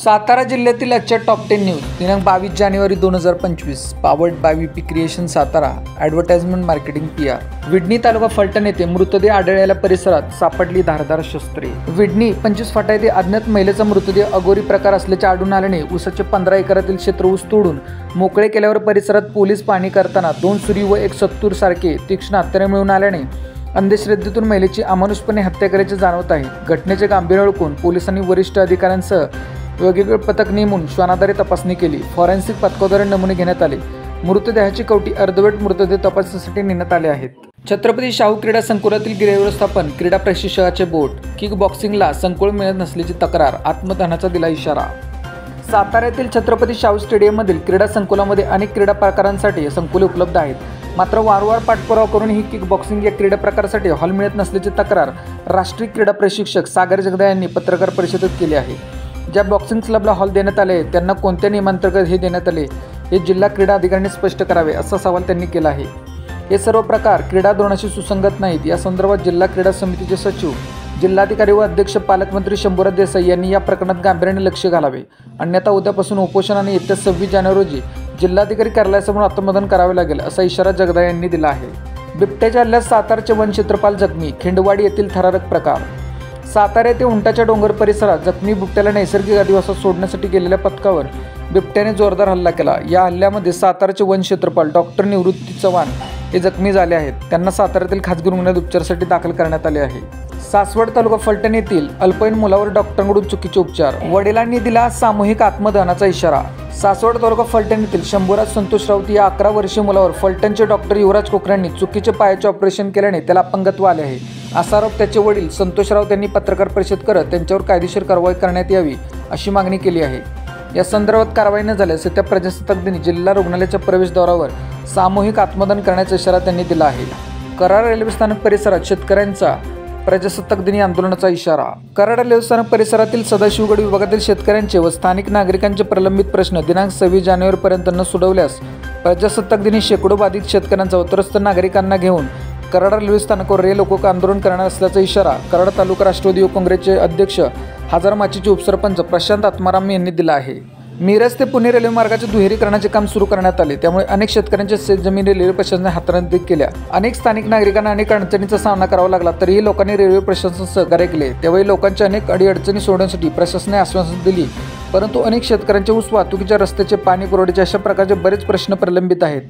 सातारा जिल्ह्यातील आजच्या top 10 news दिनांक 22 जानेवारी 2025 powered by VP creation Satara advertisement marketing PR। Vidani तालुका फलटण येथे मृतदेह आढळलेल्या परिसरात सापडली धारदार शस्त्रे। विडणी 25 फाटा येथे अज्ञात महिलेचा मृतदेह अघोरी प्रकार असल्याचे आढळून आल्याने ऊसाचे 15 एकरातील क्षेत्र ऊस तोडून मोकळे केल्यावर परिसरात पोलीस पाहणी करताना 2 सुरी व एक सत्तूर सारखे तीक्ष्ण हत्यारे मिळून आल्याने अंधश्रद्धेतून महिलेची अमानुषपणे हत्या केल्याचे जाणवत आहे। घटनेचे गांभीर्य ओळखून पोलिसांनी वरिष्ठ अधिकाऱ्यांसह वेगवेगळे पथक नेमून श्वानाद्वारे तपासणी केली। फॉरेन्सिक पथकाद्वारे नमुने घेण्यात आले। मृतदेहाची कवटी अर्धवट मृतदेह तपासणीसाठी नेण्यात आले आहेत। छत्रपती शाहू क्रीडा संकुलातील गृहव्यवस्थापन क्रीडा प्रशिक्षकाचे बोट किक बॉक्सिंगला संकुल मिळत नसल्याची तक्रार आत्मदहनाचा दिला इशारा। साताऱ्यातील छत्रपती शाहू स्टेडियममधील क्रीडा संकुलामध्ये अनेक क्रीडा प्रकारांसाठी संकुले उपलब्ध आहेत, मात्र वारंवार पाठपुरावा करून ही किक बॉक्सिंग या क्रीडा प्रकारासाठी हॉल मिळत नसल्याची तक्रार राष्ट्रीय क्रीडा प्रशिक्षक सागर जगदाळे यांनी पत्रकार परिषदेत केली आहे। ज्या बॉक्सिंग क्लबला हॉल देण्यात आले त्यांना कोणत्या नियमांतर्गत हे देण्यात आले हे जिल्हा क्रीडा अधिकाऱ्यांनी स्पष्ट करावे असा सवाल त्यांनी केला आहे। हे सर्व प्रकार क्रीडा धोरणाशी सुसंगत नाहीत। या संदर्भात जिल्हा क्रीडा समितीचे सचिव, जिल्हाधिकारी व अध्यक्ष पालकमंत्री शंभूराज देसाई यांनी या प्रकरणात गांभीर्याने लक्ष घालावे, अन्यथा उद्यापासून उपोषण आणि येत्या 26 जानेवारी रोजी जिल्हाधिकारी कार्यालयासमोर आत्मदहन करावे लागेल असा इशारा जगदाळे यांनी दिला आहे। बिबट्याच्या हल्ल्यात सातारचे वनक्षेत्रपाल जखमी, खिंडवाडी येथील थरारक प्रकार। सातारा येथे उंटाच्या डोंगर परिसरात जखमी बिबट्याला नैसर्गिक अधिवासात सोडण्यासाठी गेलेल्या पथकावर बिबट्याने जोरदार हल्ला केला। या हल्ल्यामध्ये साताराचे वनक्षेत्रपाल डॉक्टर निवृत्ती चव्हाण हे जखमी झाले आहेत। त्यांना साताऱ्यातील खासगी रुग्णालयात उपचारासाठी दाखल करण्यात आले आहे। सासवड तालुका फलटण येथील अल्पवयीन मुलावर डॉक्टरांकडून चुकीचे उपचार, वडिलांनी दिला सामूहिक आत्मदहनाचा इशारा। सासवड तालुका फलटण येथील शंभूराज संतोष राऊत या 11 वर्षीय मुलावर फलटणचे डॉक्टर युवराज कोकऱ्यांनी चुकीचे पायाचे ऑपरेशन केल्याने त्याला अपंगत्व आले आहे असा आरोप त्याचे वडील संतोष राऊत यांनी पत्रकार परिषद करत त्यांच्यावर कायदेशीर कारवाई करण्यात यावी अशी मागणी केली आहे। या संदर्भात कारवाई न झाल्यास त्या प्रजासत्ताक दिनी जिल्हा रुग्णालयाच्या प्रवेशद्वारावर सामूहिक आत्मदहन करण्याचा इशारा त्यांनी दिला आहे। कराड रेल्वे स्थानक परिसरात शेतकऱ्यांचा प्रजासत्ताक दिनी आंदोलनाचा इशारा। कराड रेल्वे स्थानक परिसरातील सदाशिवगड विभागातील शेतकऱ्यांचे व स्थानिक नागरिकांचे प्रलंबित प्रश्न दिनांक 26 जानेवारीपर्यंत न सोडवल्यास प्रजासत्ताक दिनी शेकडो बाधित शेतकऱ्यांचा व त्रस्त नागरिकांना घेऊन कराड रेल्वे स्थानकावर रेल रोको आंदोलन करणार असल्याचा इशारा कराड तालुका राष्ट्रवादी युवक काँग्रेसचे अध्यक्ष हजार माचीचे उपसरपंच प्रशांत आत्माराम यांनी दिला आहे। मिरज ते पुणे रेल्वे मार्गाचे दुहेरीकरणाचे काम सुरू करण्यात आले, त्यामुळे अनेक शेतकऱ्यांच्या शेतजमिनी रेल्वे प्रशासनाने हातांतरित केल्या। अनेक स्थानिक नागरिकांना अनेक अडचणींचा सामना करावा लागला, तरीही लोकांनी रेल्वे प्रशासनास सहकार्य केले। त्यावेळी लोकांच्या अनेक अडीअडचणी सोडवण्यासाठी प्रशासनाने आश्वासन दिली, परंतु अनेक शेतकऱ्यांच्या ऊस वाहतुकीच्या, रस्त्याचे, पाणी पुरवठ्याचे अशा प्रकारचे बरेच प्रश्न प्रलंबित आहेत।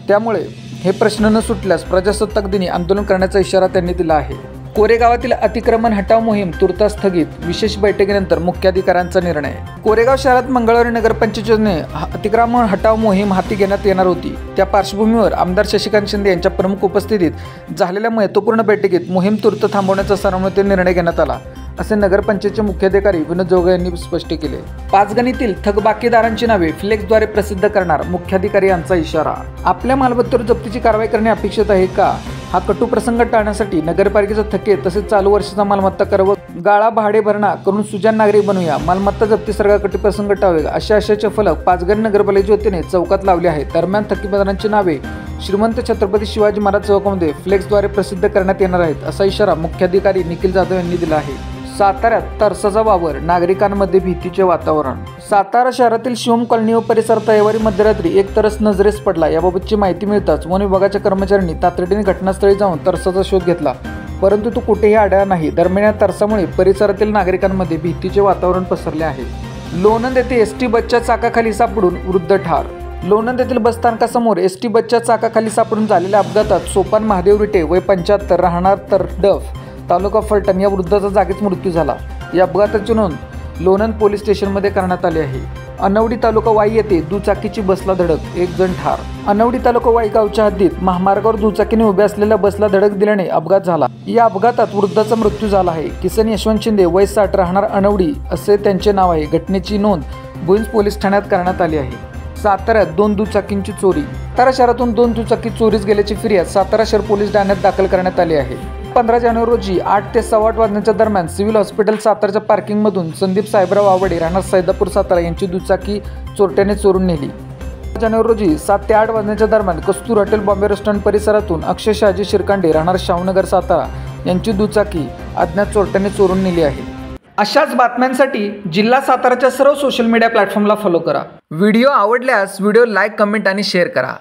त्यामुळे हे प्रश्न न सुटल्यास प्रजासत्ताक दिनी आंदोलन करण्याचा इशारा त्यांनी दिला आहे। कोरेगावातील अतिक्रमण हटाव मोहीम तुर्तास स्थगित, विशेष बैठकीनंतर मुख्याधिकाऱ्यांचा निर्णय। कोरेगाव शहरात मंगळवारी नगरपंचायतीने अतिक्रमण हटाव मोहीम हाती घेण्यात येणार होती। त्या पार्श्वभूमीवर आमदार शशिकांत शिंदे यांच्या प्रमुख उपस्थितीत झालेल्या महत्त्वपूर्ण बैठकीत मोहीम तूर्त थांबवण्याचा सर्वानुमते निर्णय घेण्यात आला असे नगरपंचायतचे मुख्याधिकारी विनोद जोगे यांनी स्पष्ट केले। पाचगणीतील थकबाकीदारांची नावे फ्लेक्सद्वारे प्रसिद्ध करणार, मुख्याधिकारी यांचा इशारा। आपल्या मालमत्तेवर जप्तीची कारवाई करणे अपेक्षित आहे का? हा कटू प्रसंग टाळण्यासाठी नगरपालिकेचा थकीत तसेच चालू वर्षाचा मालमत्ता कर व गाळा भाडे भरणा करून सुजाण नागरिक बनवूया, मालमत्ता जप्तीसारखा कटू प्रसंग टाळूया अशा आशयाचे फलक पाचगणी नगरपालिकेच्या वतीने चौकात लावले आहेत। दरम्यान थकीतदारांची नावे श्रीमंत छत्रपती शिवाजी महाराज चौकामध्ये फ्लेक्सद्वारे प्रसिद्ध करण्यात येणार आहेत असा इशारा मुख्याधिकारी निखिल जाधव यांनी दिला आहे। साताऱ्यात तरसाचा वावर, नागरिकांमध्ये भीतीचे वातावरण। सातारा शहरातील शिवम कॉलनी व परिसरात रविवारी मध्यरात्री एक तरस नजरेस पडला। याबाबतची माहिती मिळताच वन विभागाच्या कर्मचाऱ्यांनी तातडीने घटनास्थळी जाऊन तरसाचा शोध घेतला, परंतु तो कुठेही आढळला नाही। दरम्यान या तरसामुळे परिसरातील नागरिकांमध्ये भीतीचे वातावरण पसरले आहे। लोणंद येथे एसटी बसच्या चाकाखाली सापडून वृद्ध ठार। लोणंद येथील बसस्थानकासमोर एसटी बसच्या चाकाखाली सापडून झालेल्या अपघातात सोपान महादेव रिटे वय 75 राहणार तरडफ तालुका फलटण या वृद्धाचा जागीच मृत्यू झाला। या अपघाताची नोंद लोणंद पोलीस स्टेशनमध्ये करण्यात आली आहे। अनवडी तालुका वाई येथे दुचाकीची बसला धडक, 1 जण ठार। अनवडी तालुका वाई गावच्या हद्दीत महामार्गावर दुचाकीने उभ्या असलेल्या बसला धडक दिल्याने अपघात झाला। या अपघातात वृद्धाचा मृत्यू झाला आहे। किसन यशवंत शिंदे वय 60 राहणार अनवडी असे त्यांचे नाव आहे। घटनेची नोंद भुईंज पोलीस ठाण्यात करण्यात आली आहे। साताऱ्यात 2 दुचाकींची चोरी। सातारा शहरातून 2 दुचाकी चोरीस गेल्याची फिर्याद सातारा शहर पोलीस ठाण्यात दाखल करण्यात आली आहे। 15 जानेवारी रोजी 8 ते 8:15 वाजण्याच्या दरम्यान सिव्हिल हॉस्पिटल साताराच्या पार्किंगमधून संदीप साहेबराव आवडे राहणार सैदापूर सातारा यांची दुचाकी चोरट्याने चोरून नेली। जानेवारी रोजी 7 ते 8 वाजण्याच्या दरम्यान कस्तूर हॉटेल बॉम्बे रेस्टॉरंट परिसरातून अक्षय शहाजी शिरकांडे राहणार शाहूनगर सातारा यांची दुचाकी अज्ञात चोरट्याने चोरून नेली आहे। अशाच बातम्यांसाठी जिल्हा साताराच्या सर्व सोशल मीडिया प्लॅटफॉर्मला फॉलो करा. व्हिडिओ आवडल्यास व्हिडिओ लाईक, कमेंट आणि शेअर करा.